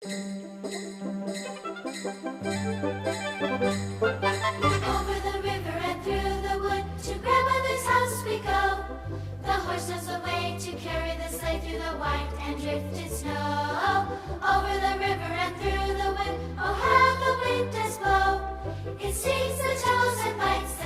Over the river and through the wood, to grandmother's house we go. The horse knows the way to carry the sleigh through the white and drifted snow. Over the river and through the wood, oh how the wind does blow. It sings and tells and bites